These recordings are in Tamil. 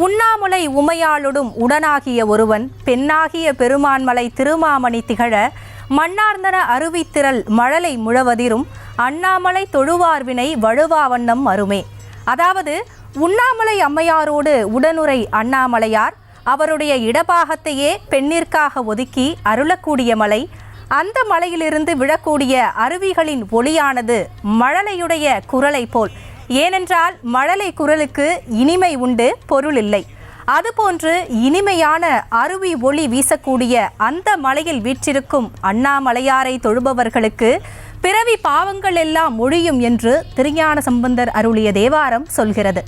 உண்ணாமுலை உமையாளொடும் உடனாகிய ஒருவன் பெண்ணாகிய பெருமான்மலை திருமாமணி திகழ மண்ணார்ந்தன அருவித்திரள் மழலை முழவதிரும் அண்ணாமலை தொழுவார்வினை வழுவா வண்ணம் அருமே. அதாவது உண்ணாமலை அம்மையாரோடு உடனுரை அண்ணாமலையார் அவருடைய இடபாகத்தையே பெண்ணிற்காக ஒதுக்கி அருளக்கூடிய மலை. அந்த மலையிலிருந்து விழக்கூடிய அருவிகளின் ஒளியானது மழலையுடைய குரலை போல். ஏனென்றால் மழலை குரலுக்கு இனிமை உண்டு, பொருள் இல்லை. அதுபோன்று இனிமையான அருவி ஒளி வீசக்கூடிய அந்த மலையில் வீற்றிருக்கும் அண்ணாமலையாரை தொழுபவர்களுக்கு பிறவி பாவங்கள் எல்லாம் ஒழியும் என்று திருஞான சம்பந்தர் அருளிய தேவாரம் சொல்கிறது.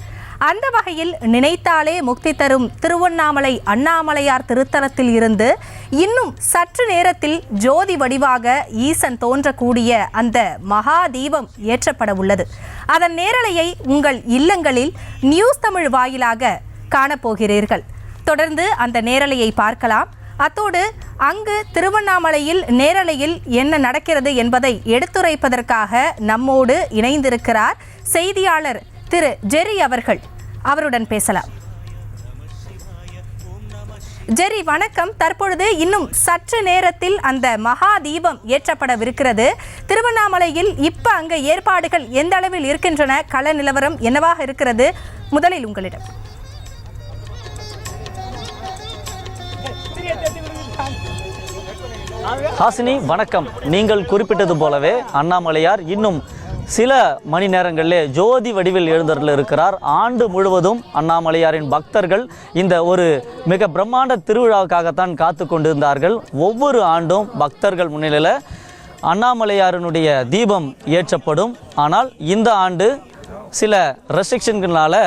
அந்த வகையில் நினைத்தாலே முக்தி தரும் திருவண்ணாமலை அண்ணாமலையார் திருத்தலத்தில் இருந்து இன்னும் சற்று நேரத்தில் ஜோதி வடிவாக ஈசன் தோன்றக்கூடிய அந்த மகா தீபம் ஏற்றப்பட உள்ளது. அதன் நேரலையை உங்கள் இல்லங்களில் நியூஸ் தமிழ் வாயிலாக காணப்போகிறீர்கள். தொடர்ந்து அந்த நேரலையை பார்க்கலாம். அத்தோடு அங்கு திருவண்ணாமலையில் நேரலையில் என்ன நடக்கிறது என்பதை எடுத்துரைப்பதற்காக நம்மோடு இணைந்திருக்கிறார் செய்தியாளர் திரு ஜெரி அவர்கள். அவருடன் பேசலாம். ஜெரி வணக்கம். தற்பொழுது இன்னும் சற்று நேரத்தில் அந்த மகா தீபம் ஏற்றப்படவிருக்கிறது. திருவண்ணாமலையில் இப்ப அங்க ஏற்பாடுகள் எந்த அளவில் இருக்கின்றன, கள நிலவரம் என்னவாக இருக்கிறது? முதலில் உங்களிடம். ஹாசினி வணக்கம். நீங்கள் குறிப்பிட்டது போலவே அண்ணாமலையார் இன்னும் சில மணி நேரங்களிலே ஜோதி வடிவில் எழுந்தருள் இருக்கிறார். ஆண்டு முழுவதும் அண்ணாமலையாரின் பக்தர்கள் இந்த ஒரு மிக பிரம்மாண்ட திருவிழாவுக்காகத்தான் காத்து கொண்டிருந்தார்கள். ஒவ்வொரு ஆண்டும் பக்தர்கள் முன்னிலையில் அண்ணாமலையாரினுடைய தீபம் ஏற்றப்படும். ஆனால் இந்த ஆண்டு சில ரெஸ்ட்ரிக்ஷன்களால்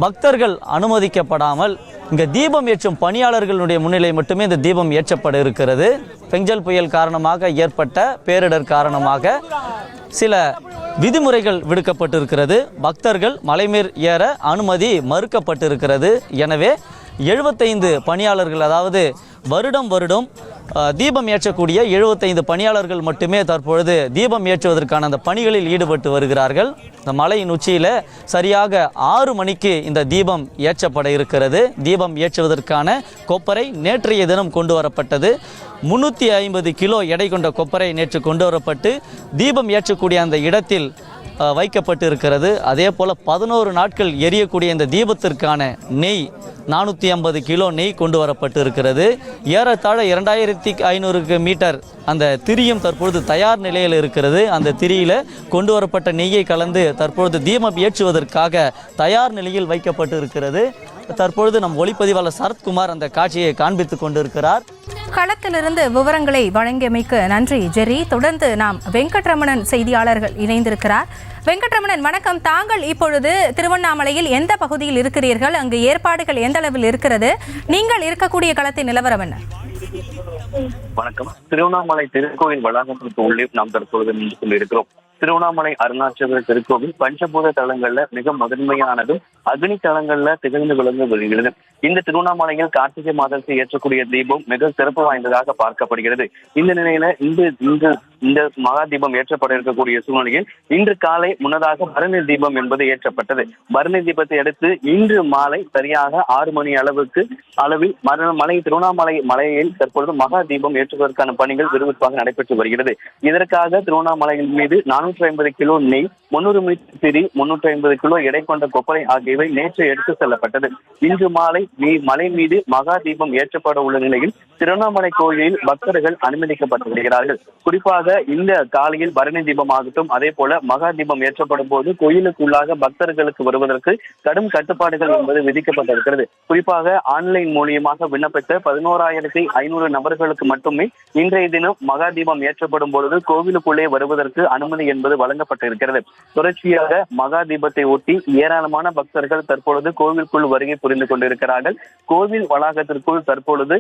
பக்தர்கள் அனுமதிக்கப்படாமல் இங்கே தீபம் ஏற்றும் பணியாளர்களுடைய முன்னிலை மட்டுமே இந்த தீபம் ஏற்றப்பட இருக்கிறது. பெஞ்சல் புயல் காரணமாக ஏற்பட்ட பேரிடர் காரணமாக சில விதிமுறைகள் விடுக்கப்பட்டிருக்கிறது. பக்தர்கள் மலைமேல் ஏற அனுமதி மறுக்கப்பட்டிருக்கிறது. எனவே 75 பணியாளர்கள், அதாவது வருடம் தீபம் ஏற்றக்கூடிய 75 பணியாளர்கள் மட்டுமே தற்பொழுது தீபம் ஏற்றுவதற்கான அந்த பணிகளில் ஈடுபட்டு வருகிறார்கள். இந்த மலையின் உச்சியில் சரியாக 6 மணிக்கு இந்த தீபம் ஏற்றப்பட இருக்கிறது. தீபம் ஏற்றுவதற்கான கொப்பரை நேற்றைய தினம் கொண்டு வரப்பட்டது. 350 கிலோ எடை கொண்ட கொப்பரை நேற்று கொண்டு வரப்பட்டு தீபம் ஏற்றக்கூடிய அந்த இடத்தில் வைக்கப்பட்டு இருக்கிறது. அதே போல் 11 நாட்கள் எரியக்கூடிய இந்த தீபத்திற்கான நெய் 450 கிலோ நெய் கொண்டு வரப்பட்டு இருக்கிறது. ஏறத்தாழ 2500 மீட்டர் அந்த திரியும் தற்பொழுது தயார் நிலையில் இருக்கிறது. அந்த திரியில் கொண்டு வரப்பட்ட நெய்யை கலந்து தற்பொழுது தீபம் ஏற்றுவதற்காக தயார் நிலையில் வைக்கப்பட்டு இருக்கிறது. தற்பொழுது நம் ஒளிப்பதிவாளர் சரத்குமார் அந்த காட்சியை காண்பித்துக் கொண்டிருக்கிறார். களத்திலிருந்து விவரங்களை வழங்கியமைக்கு நன்றி ஜெரி. தொடர்ந்து நாம் வெங்கட்ரமணன் செய்தியாளர்கள் இணைந்திருக்கிறார். வெங்கட்ரமணன் வணக்கம். தாங்கள் இப்பொழுது திருவண்ணாமலையில் எந்த பகுதியில் இருக்கிறீர்கள்? அங்கு ஏற்பாடுகள் எந்த அளவில் இருக்கிறது? நீங்கள் இருக்கக்கூடிய களத்தின் நிலவரம் என்ன? வணக்கம். திருவண்ணாமலை திருக்கோயில் வளாகத்திற்கு உள்ளே நாம் தற்பொழுது நின்று கொண்டிருக்கிறோம். திருவண்ணாமலை அருணாச்சல திருக்கோவில் பஞ்சபூத தலங்கள்ல மிக முதன்மையானதும் அக்னி தலங்கள்ல திகழ்ந்து விளங்க வருகிறது. இந்த திருவண்ணாமலையில் கார்த்திகை மாதத்தை ஏற்றக்கூடிய தீபம் மிக சிறப்பு வாய்ந்ததாக பார்க்கப்படுகிறது. இந்த நிலையில இந்த மகா தீபம் ஏற்றப்பட இருக்கக்கூடிய சூழ்நிலையில் இன்று காலை முன்னதாக பரணி தீபம் என்பது ஏற்றப்பட்டது. பரணி தீபத்தை அடுத்து இன்று மாலை சரியாக 6 மணி அளவில் மலை திருவண்ணாமலை மலையில் தற்பொழுது மகா தீபம் ஏற்றுவதற்கான பணிகள் விறுவிறுப்பாக நடைபெற்று வருகிறது. இதற்காக திருவண்ணாமலையின் மீது 450 கிலோ நெய், 300 மீட்டர் திரி, 350 கிலோ எடை கொண்ட கொப்பரை ஆகியவை நேற்று எடுத்து செல்லப்பட்டது. இன்று மாலை மலை மீது மகா தீபம் ஏற்றப்பட உள்ள நிலையில் திருவண்ணாமலை கோயிலில் பக்தர்கள் அனுமதிக்கப்பட்டு வருகிறார்கள். குறிப்பாக இந்த காலையில் பரணி தீபம் ஆகட்டும், அதே போல மகா தீபம் ஏற்றப்படும் போது கோயிலுக்குள்ளாக பக்தர்களுக்கு வருவதற்கு கடும் கட்டுப்பாடுகள் என்பது விதிக்கப்பட்டிருக்கிறது. குறிப்பாக ஆன்லைன் மூலியமாக விண்ணப்பித்த 11,500 நபர்களுக்கு மட்டுமே இன்றைய தினம் மகா தீபம் ஏற்றப்படும் பொழுது கோவிலுக்குள்ளே வருவதற்கு அனுமதி என்பது வழங்கப்பட்டிருக்கிறது. தொடர்ச்சியாக மகா தீபத்தை ஒட்டி ஏராளமான பக்தர்கள் தற்பொழுது கோவிலுக்குள் வருகை புரிந்து கொண்டிருக்கிறார்கள். கோவில் வளாகத்திற்குள் தற்பொழுது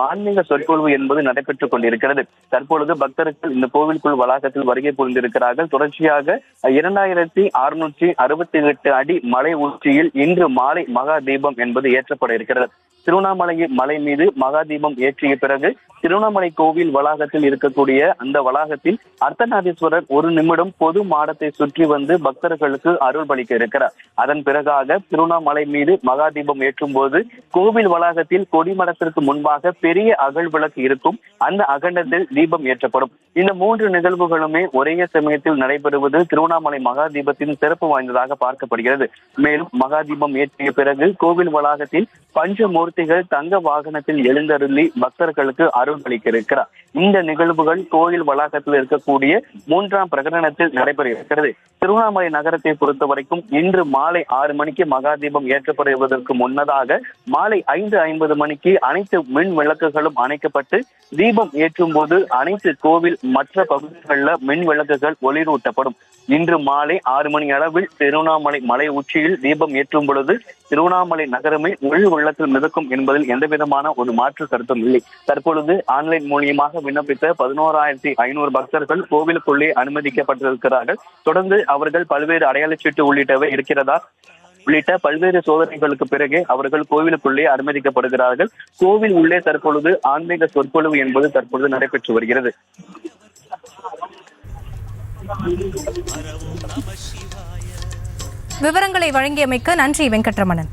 ஆன்மீக சொற்பொழிவு என்பது நடைபெற்றுக் கொண்டிருக்கிறது. தற்பொழுது பக்தர்கள் இந்த கோவிலுக்குள் வளாகத்தில் வருகை புரிந்திருக்கிறார்கள். தொடர்ச்சியாக 2668 அடி மலை உச்சியில் இன்று மாலை மகா தீபம் என்பது ஏற்றப்பட இருக்கிறது. திருவண்ணாமலை மலை மீது மகாதீபம் ஏற்றிய பிறகு திருவண்ணாமலை கோவில் வளாகத்தில் இருக்கக்கூடிய அந்த வளாகத்தில் அர்த்தநாதீஸ்வரர் 1 நிமிடம் பொது மாடத்தை சுற்றி வந்து பக்தர்களுக்கு அருள்பளிக்க இருக்கிறார். அதன் பிறகாக திருவண்ணாமலை மீது மகாதீபம் ஏற்றும் போது கோவில் வளாகத்தில் கொடிமரத்திற்கு முன்பாக பெரிய அகல் விளக்கு இருக்கும். அந்த அகண்டத்தில் தீபம் ஏற்றப்படும். இந்த 3 நிகழ்வுகளுமே ஒரே சமயத்தில் நடைபெறுவது திருவண்ணாமலை மகாதீபத்தின் சிறப்பு வாய்ந்ததாக பார்க்கப்படுகிறது. மேலும் மகாதீபம் ஏற்றிய பிறகு கோவில் வளாகத்தில் பஞ்சமூர்த்திகள் தங்க வாகனத்தில் எழுந்தருளி பக்தர்களுக்கு அருள்பளிக்க இருக்கிறார். இந்த நிகழ்வுகள் கோயில் வளாகத்தில் இருக்கக்கூடிய 3ஆம் பிரகடனத்தில் நடைபெற இருக்கிறது. திருவண்ணாமலை நகரத்தை பொறுத்த வரைக்கும் இன்று மாலை 6 மணிக்கு மகாதீபம் ஏற்றப்படுவதற்கு முன்னதாக மாலை 5:50 மணிக்கு அனைத்து மின் விளக்குகளும் அணைக்கப்பட்டு தீபம் ஏற்றும் போது அனைத்து கோவில் மற்ற பகுதிகளில் மின் விளக்குகள் ஒளிரூட்டப்படும். இன்று மாலை 6 மணி அளவில் திருவண்ணாமலை மலை உச்சியில் தீபம் ஏற்றும் பொழுது திருவண்ணாமலை நகரமே ஒளி வெள்ளத்தில் மிதக்கும் என்பதில் எந்த விதமான ஒரு மாற்று கருத்தும் இல்லை. தற்பொழுது ஆன்லைன் மூலியமாக விண்ணப்பித்த 11,500 பக்தர்கள் கோவிலுக்குள்ளே அனுமதிக்கப்பட்டிருக்கிறார்கள். தொடர்ந்து அவர்கள் பல்வேறு அடையாளச்சீட்டு உள்ளிட்டவை இருக்கிறதா உள்ளிட்ட பல்வேறு சோதனைகளுக்கு பிறகே அவர்கள் கோவிலுக்குள்ளே அனுமதிக்கப்படுகிறார்கள். கோவில் உள்ளே தற்பொழுது ஆன்மீக சொற்பொழிவு என்பது தற்பொழுது நடைபெற்று வருகிறது. விவரங்களை வழங்கியமைக்கு நன்றி வெங்கட்ரமணன்.